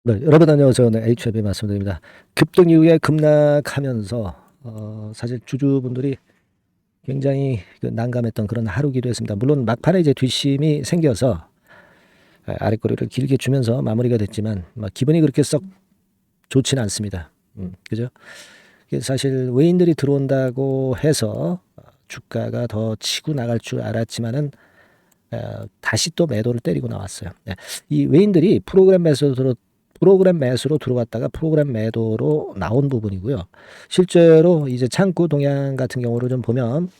네, 여러분 안녕하세요. 네, HLB 말씀드립니다. 급등 이후에 급락하면서 사실 주주분들이 굉장히 난감했던 그런 하루기도 했습니다. 물론 막판에 이제 뒷심이 생겨서 아랫거리를 길게 주면서 마무리가 됐지만 기분이 그렇게 썩 좋지는 않습니다. 그죠? 이게 사실 외인들이 들어온다고 해서 주가가 더 치고 나갈 줄 알았지만은 다시 또 매도를 때리고 나왔어요. 네. 이 외인들이 프로그램 매수로 들어왔다가 프로그램 매도로 나온 부분이고요. 실제로 이제 창구 동향 같은 경우를 좀 보면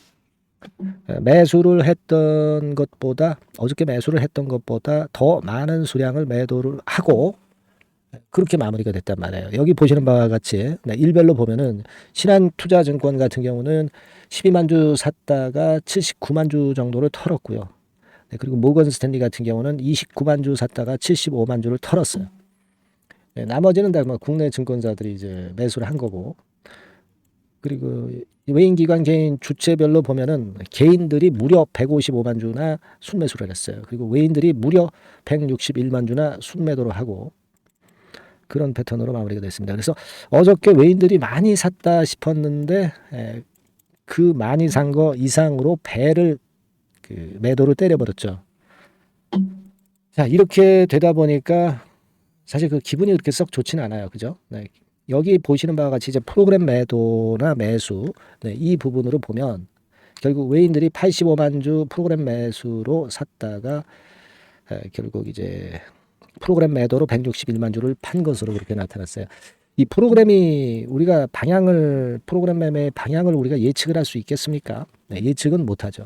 매수를 했던 것보다 어저께 매수를 했던 것보다 더 많은 수량을 매도를 하고 그렇게 마무리가 됐단 말이에요. 여기 보시는 바와 같이 일별로 보면은 신한투자증권 같은 경우는 12만 주 샀다가 79만 주 정도를 털었고요. 그리고 모건 스탠리 같은 경우는 29만 주 샀다가 75만 주를 털었어요. 나머지는 다 국내 증권사들이 이제 매수를 한 거고, 그리고 외인 기관 개인 주체별로 보면은 개인들이 무려 155만 주나 순매수를 했어요. 그리고 외인들이 무려 161만 주나 순매도를 하고 그런 패턴으로 마무리가 됐습니다. 그래서 어저께 외인들이 많이 샀다 싶었는데 그 많이 산 거 이상으로 배를 매도를 때려버렸죠. 자, 이렇게 되다 보니까 사실 그 기분이 그렇게 썩 좋지는 않아요. 그죠? 네. 여기 보시는 바와 같이 이제 프로그램 매도나 매수, 이 부분으로 보면 결국 외인들이 85만 주 프로그램 매수로 샀다가 결국 이제 프로그램 매도로 161만 주를 판 것으로 그렇게 나타났어요. 이 프로그램이 우리가 프로그램 매매의 방향을 우리가 예측을 할 수 있겠습니까? 네, 예측은 못하죠.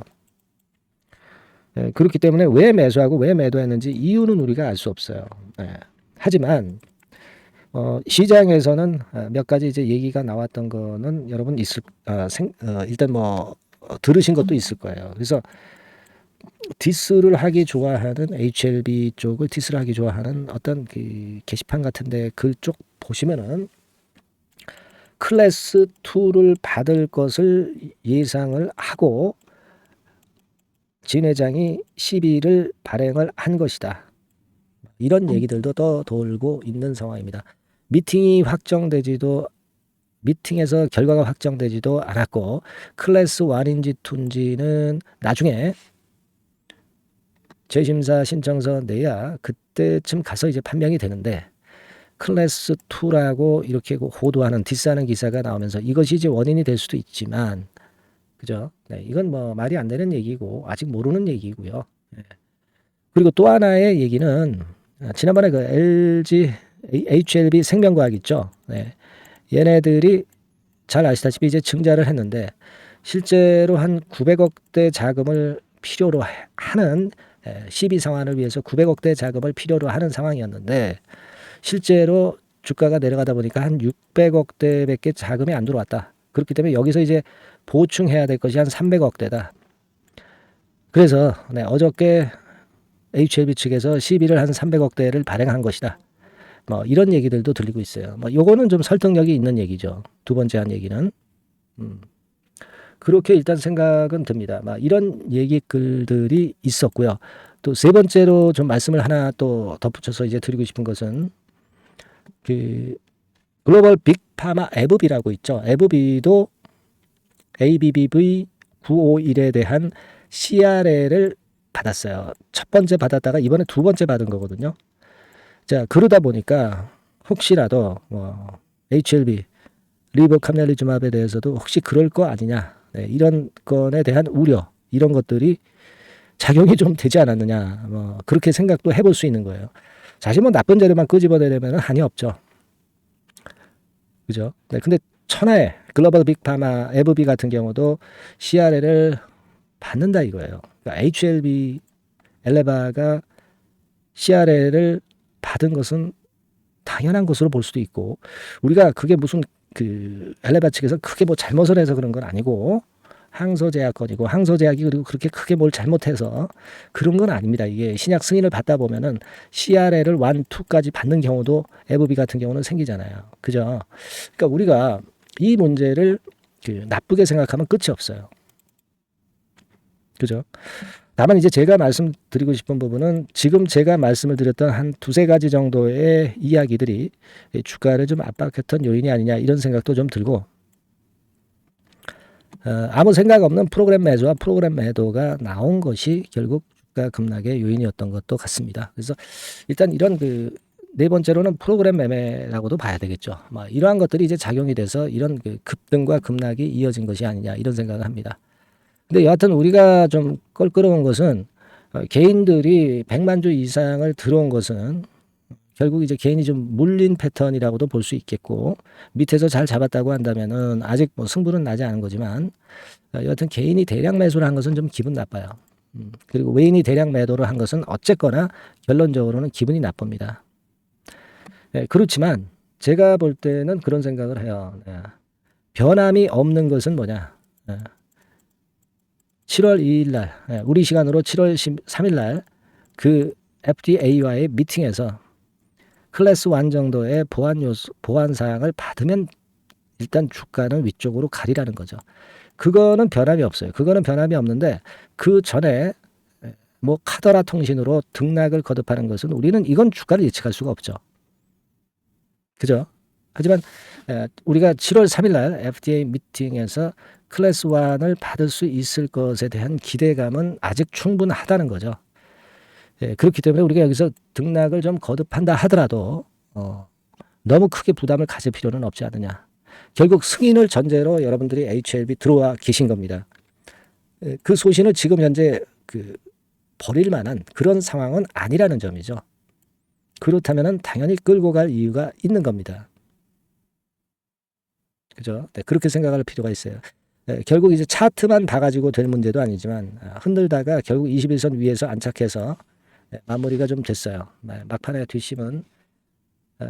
그렇기 때문에 왜 매수하고 왜 매도했는지 이유는 우리가 알 수 없어요. 하지만 시장에서는 몇 가지 이제 얘기가 나왔던 거는 여러분 일단 들으신 것도 있을 거예요. 그래서 디스를 하기 좋아하는 HLB 쪽을 디스를 하기 좋아하는 어떤 그 게시판 같은데 글 쪽 보시면은 클래스 2를 받을 것을 예상을 하고 진 회장이 시비를 발행을 한 것이다. 이런 얘기들도 더 돌고 있는 상황입니다. 미팅에서 결과가 확정되지도 않았고 클래스 1인지 2인지는 나중에 재심사 신청서 내야 그때쯤 가서 이제 판명이 되는데 클래스 2라고 이렇게 호도하는 디스하는 기사가 나오면서 이것이 이제 원인이 될 수도 있지만 그죠? 네, 이건 말이 안 되는 얘기고 아직 모르는 얘기고요. 네. 그리고 또 하나의 얘기는 지난번에 그 HLB 생명과학 있죠. 네. 얘네들이 잘 아시다시피 이제 증자를 했는데 실제로 한 900억대 자금을 필요로 하는 시비 상환을 위해서 900억대 자금을 필요로 하는 상황이었는데 실제로 주가가 내려가다 보니까 한 600억대밖에 자금이 안 들어왔다. 그렇기 때문에 여기서 이제 보충해야 될 것이 한 300억대다. 그래서 어저께 HLB 측에서 시비를 한 300억대를 발행한 것이다. 이런 얘기들도 들리고 있어요. 요거는 좀 설득력이 있는 얘기죠. 두 번째 한 얘기는. 그렇게 일단 생각은 듭니다. 이런 얘기 글들이 있었고요. 또 세 번째로 좀 말씀을 하나 또 덧붙여서 이제 드리고 싶은 것은 그 글로벌 빅파마 에브비라고 있죠. 에브비도 ABBV 951에 대한 CRL을 받았어요. 첫 번째 받았다가 이번에 두 번째 받은 거거든요. 자, 그러다 보니까 혹시라도 HLB 리버캄넬리주맙에 대해서도 혹시 그럴 거 아니냐, 이런 건에 대한 우려, 이런 것들이 작용이 좀 되지 않았느냐, 그렇게 생각도 해볼 수 있는 거예요. 사실 나쁜 재료만 끄집어내려면 한이 없죠. 그죠? 네, 근데 천하의 글로벌 빅파마 에브비 같은 경우도 CRL을 받는다 이거예요. 그러니까 HLB 엘레바가 CRL을 받은 것은 당연한 것으로 볼 수도 있고 우리가 그게 무슨 엘레바 측에서 크게 잘못을 해서 그런 건 아니고 항소제약건이고 항소제약이 그리고 그렇게 크게 뭘 잘못해서 그런 건 아닙니다. 이게 신약 승인을 받다 보면은 CRL을 1, 2까지 받는 경우도 에브비 같은 경우는 생기잖아요. 그죠? 그러니까 우리가 이 문제를 나쁘게 생각하면 끝이 없어요. 그죠? 다만 이제 제가 말씀드리고 싶은 부분은 지금 제가 말씀을 드렸던 한 두세 가지 정도의 이야기들이 주가를 좀 압박했던 요인이 아니냐 이런 생각도 좀 들고, 아무 생각 없는 프로그램 매수와 프로그램 매도가 나온 것이 결국 주가 급락의 요인이었던 것도 같습니다. 그래서 일단 이런 네 번째로는 프로그램 매매라고도 봐야 되겠죠. 이러한 것들이 이제 작용이 돼서 이런 급등과 급락이 이어진 것이 아니냐 이런 생각을 합니다. 근데 여하튼 우리가 좀 껄끄러운 것은 개인들이 100만 주 이상을 들어온 것은 결국 이제 개인이 좀 물린 패턴이라고도 볼 수 있겠고, 밑에서 잘 잡았다고 한다면은 아직 뭐 승부는 나지 않은 거지만, 여하튼 개인이 대량 매수를 한 것은 좀 기분 나빠요. 그리고 외인이 대량 매도를 한 것은 어쨌거나 결론적으로는 기분이 나쁩니다. 그렇지만 제가 볼 때는 그런 생각을 해요. 변함이 없는 것은 뭐냐? 7월 2일 날, 우리 시간으로 7월 3일 날 그 FDA와의 미팅에서 클래스 1 정도의 보완 사항을 받으면 일단 주가는 위쪽으로 가리라는 거죠. 그거는 변함이 없어요. 그거는 변함이 없는데 그 전에 뭐 카더라 통신으로 등락을 거듭하는 것은 우리는 이건 주가를 예측할 수가 없죠. 그죠? 하지만 우리가 7월 3일 날 FDA 미팅에서 클래스 1을 받을 수 있을 것에 대한 기대감은 아직 충분하다는 거죠. 그렇기 때문에 우리가 여기서 등락을 좀 거듭한다 하더라도 너무 크게 부담을 가질 필요는 없지 않느냐. 결국 승인을 전제로 여러분들이 HLB 들어와 계신 겁니다. 그 소신을 지금 현재 버릴 만한 그런 상황은 아니라는 점이죠. 그렇다면 당연히 끌고 갈 이유가 있는 겁니다. 그죠? 네, 그렇게 생각할 필요가 있어요. 결국 이제 차트만 봐가지고 될 문제도 아니지만 흔들다가 결국 21선 위에서 안착해서 마무리가 좀 됐어요. 막판에 뒷심은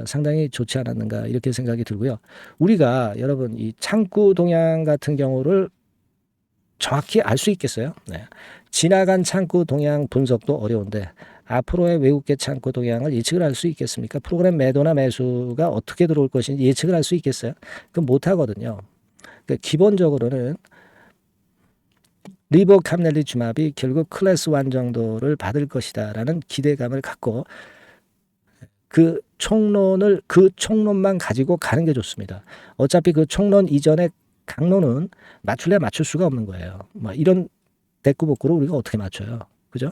상당히 좋지 않았는가 이렇게 생각이 들고요. 우리가 여러분 이 창구 동향 같은 경우를 정확히 알 수 있겠어요? 지나간 창구 동향 분석도 어려운데 앞으로의 외국계 창구 동향을 예측을 할 수 있겠습니까? 프로그램 매도나 매수가 어떻게 들어올 것인지 예측을 할 수 있겠어요? 그건 못하거든요. 그러니까 기본적으로는 리보캄넬리주마비 결국 클래스 1 정도를 받을 것이다라는 기대감을 갖고 그 총론만 가지고 가는 게 좋습니다. 어차피 그 총론 이전에 강론은 맞출래 맞출 수가 없는 거예요. 이런 대꾸복구를 우리가 어떻게 맞춰요? 그죠?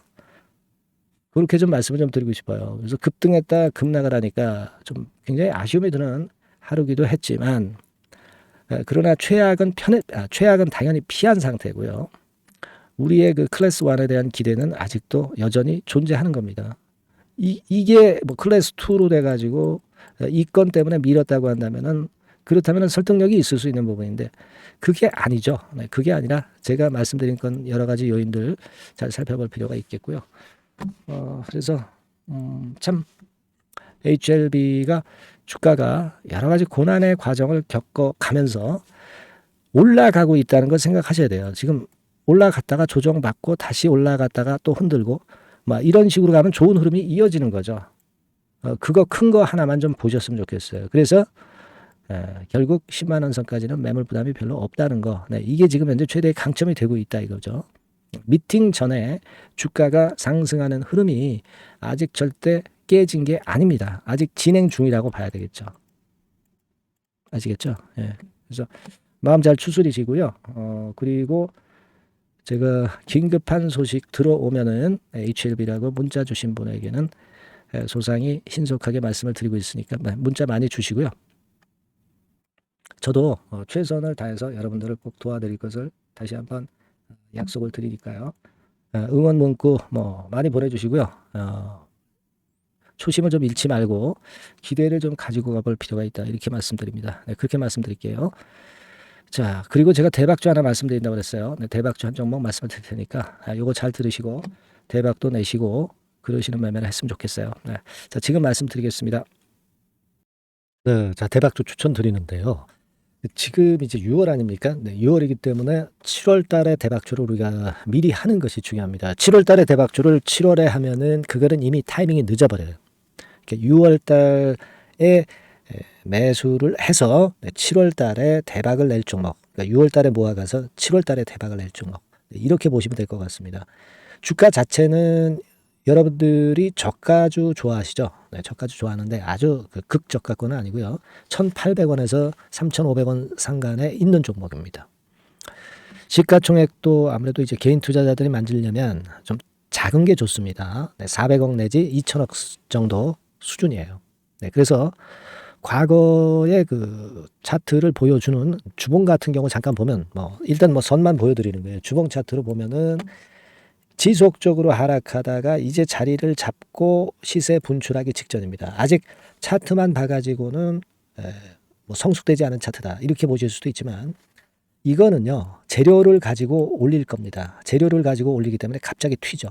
그렇게 좀 말씀을 좀 드리고 싶어요. 그래서 급등했다 급락을 하니까 좀 굉장히 아쉬움이 드는 하루기도 했지만, 그러나 최악은 당연히 피한 상태고요. 우리의 그 클래스 1에 대한 기대는 아직도 여전히 존재하는 겁니다. 이게 뭐 클래스 2로 돼가지고 이 건 때문에 밀었다고 한다면은 그렇다면 설득력이 있을 수 있는 부분인데 그게 아니죠. 그게 아니라 제가 말씀드린 건 여러 가지 요인들 잘 살펴볼 필요가 있겠고요. 그래서 참 HLB가 주가가 여러 가지 고난의 과정을 겪어가면서 올라가고 있다는 걸 생각하셔야 돼요. 지금 올라갔다가 조정받고 다시 올라갔다가 또 흔들고 이런 식으로 가면 좋은 흐름이 이어지는 거죠. 그거 큰 거 하나만 좀 보셨으면 좋겠어요. 그래서 결국 10만 원 선까지는 매물 부담이 별로 없다는 거. 이게 지금 현재 최대의 강점이 되고 있다 이거죠. 미팅 전에 주가가 상승하는 흐름이 아직 절대 깨진 게 아닙니다. 아직 진행 중이라고 봐야 되겠죠. 아시겠죠? 그래서 마음 잘 추스리시고요. 그리고 제가 긴급한 소식 들어오면은 HLB라고 문자 주신 분에게는 소상히 신속하게 말씀을 드리고 있으니까 문자 많이 주시고요. 저도 최선을 다해서 여러분들을 꼭 도와드릴 것을 다시 한번 약속을 드리니까요. 응원 문구 많이 보내주시고요. 초심을 좀 잃지 말고 기대를 좀 가지고 가볼 필요가 있다 이렇게 말씀드립니다. 그렇게 말씀드릴게요. 자, 그리고 제가 대박주 하나 말씀드린다고 그랬어요. 대박주 한 종목 말씀을 드릴 테니까 요거 잘 들으시고 대박도 내시고 그러시는 매매를 했으면 좋겠어요. 자, 지금 말씀드리겠습니다. 네, 자, 대박주 추천드리는데요. 지금 이제 6월 아닙니까? 6월이기 때문에 7월 달에 대박주를 우리가 미리 하는 것이 중요합니다. 7월 달에 대박주를 7월에 하면은 그거는 이미 타이밍이 늦어버려요. 그러니까 6월 달에 매수를 해서 7월 달에 대박을 낼 종목, 그러니까 6월 달에 모아가서 7월 달에 대박을 낼 종목, 이렇게 보시면 될 것 같습니다. 주가 자체는 여러분들이 저가주 좋아하시죠? 네, 저가주 좋아하는데 아주 그 극저가권은 아니고요. 1,800원에서 3,500원 상간에 있는 종목입니다. 시가총액도 아무래도 이제 개인 투자자들이 만지려면 좀 작은 게 좋습니다. 네, 400억 내지 2천억 정도 수준이에요. 네, 그래서 과거의 그 차트를 보여주는 주봉 같은 경우 잠깐 보면 일단 선만 보여드리는 거예요. 주봉 차트로 보면은 지속적으로 하락하다가 이제 자리를 잡고 시세 분출하기 직전입니다. 아직 차트만 봐가지고는 성숙되지 않은 차트다 이렇게 보실 수도 있지만 이거는요 재료를 가지고 올릴 겁니다. 재료를 가지고 올리기 때문에 갑자기 튀죠.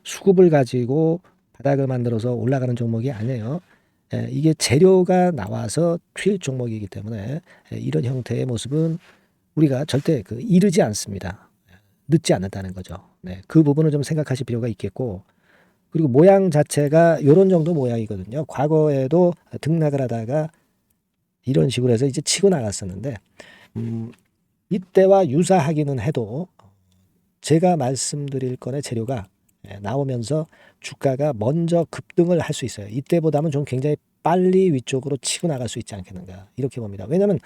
수급을 가지고 바닥을 만들어서 올라가는 종목이 아니에요. 이게 재료가 나와서 튈 종목이기 때문에 이런 형태의 모습은 우리가 절대 이르지 않습니다. 늦지 않는다는 거죠. 네, 그 부분을 좀 생각하실 필요가 있겠고, 그리고 모양 자체가 이런 정도 모양이거든요. 과거에도 등락을 하다가 이런 식으로 해서 이제 치고 나갔었는데 이때와 유사하기는 해도 제가 말씀드릴 건의 재료가 나오면서 주가가 먼저 급등을 할 수 있어요. 이때보다는 좀 굉장히 빨리 위쪽으로 치고 나갈 수 있지 않겠는가 이렇게 봅니다. 왜냐하면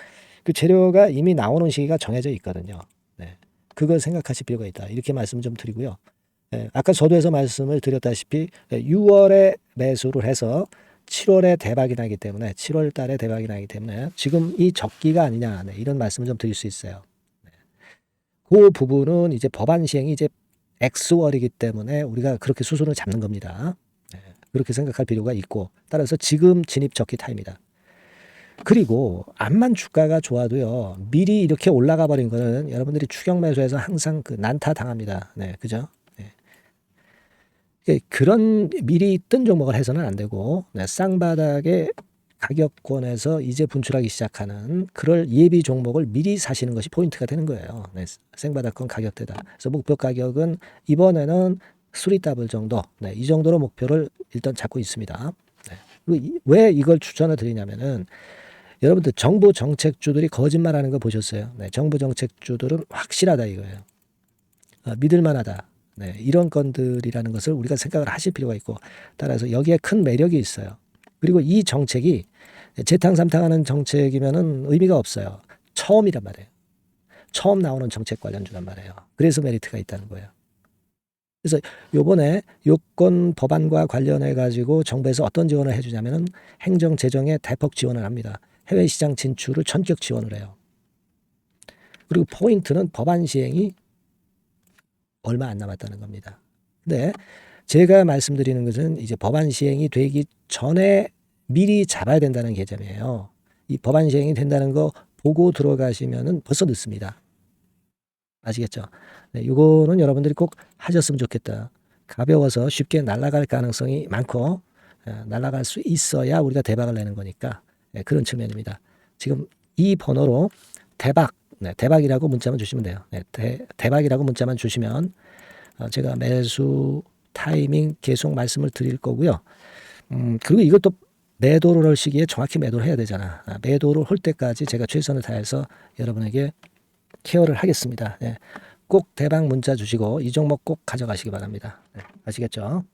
그 재료가 이미 나오는 시기가 정해져 있거든요. 네. 그걸 생각하실 필요가 있다. 이렇게 말씀을 좀 드리고요. 아까 서두에서 말씀을 드렸다시피 6월에 매수를 해서 7월에 대박이 나기 때문에 7월 달에 대박이 나기 때문에 지금 이 적기가 아니냐 이런 말씀을 좀 드릴 수 있어요. 그 부분은 이제 법안 시행이 이제 X월이기 때문에 우리가 그렇게 수순을 잡는 겁니다. 그렇게 생각할 필요가 있고 따라서 지금 진입 적기 타입니다. 그리고 암만 주가가 좋아도요 미리 이렇게 올라가 버린 거는 여러분들이 추격 매수해서 항상 난타 당합니다. 네, 그죠? 네. 그런 미리 뜬 종목을 해서는 안 되고 쌍바닥의 가격권에서 이제 분출하기 시작하는 그럴 예비 종목을 미리 사시는 것이 포인트가 되는 거예요. 네, 생바닥권 가격대다. 그래서 목표 가격은 이번에는 3더블 정도, 이 정도로 목표를 일단 잡고 있습니다. 왜 이걸 추천을 드리냐면은 여러분들 정부 정책주들이 거짓말하는 거 보셨어요? 정부 정책주들은 확실하다 이거예요. 믿을만하다. 이런 건들이라는 것을 우리가 생각을 하실 필요가 있고 따라서 여기에 큰 매력이 있어요. 그리고 이 정책이 재탕삼탕하는 정책이면은 의미가 없어요. 처음이란 말이에요. 처음 나오는 정책 관련주란 말이에요. 그래서 메리트가 있다는 거예요. 그래서 요번에 요건 법안과 관련해 가지고 정부에서 어떤 지원을 해주냐면은 행정 재정에 대폭 지원을 합니다. 해외 시장 진출을 전격 지원을 해요. 그리고 포인트는 법안 시행이 얼마 안 남았다는 겁니다. 근데 제가 말씀드리는 것은 이제 법안 시행이 되기 전에 미리 잡아야 된다는 개념이에요. 이 법안 시행이 된다는 거 보고 들어가시면은 벌써 늦습니다. 아시겠죠? 이거는 여러분들이 꼭 하셨으면 좋겠다. 가벼워서 쉽게 날아갈 가능성이 많고 날아갈 수 있어야 우리가 대박을 내는 거니까 그런 측면입니다. 지금 이 번호로 대박, 대박이라고 문자만 주시면 돼요. 대박이라고 문자만 주시면 제가 매수 타이밍 계속 말씀을 드릴 거고요. 그리고 이것도 매도를 할 시기에 정확히 매도를 해야 되잖아. 매도를 할 때까지 제가 최선을 다해서 여러분에게 케어를 하겠습니다. 꼭 대박 문자 주시고 이 종목 꼭 가져가시기 바랍니다. 아시겠죠?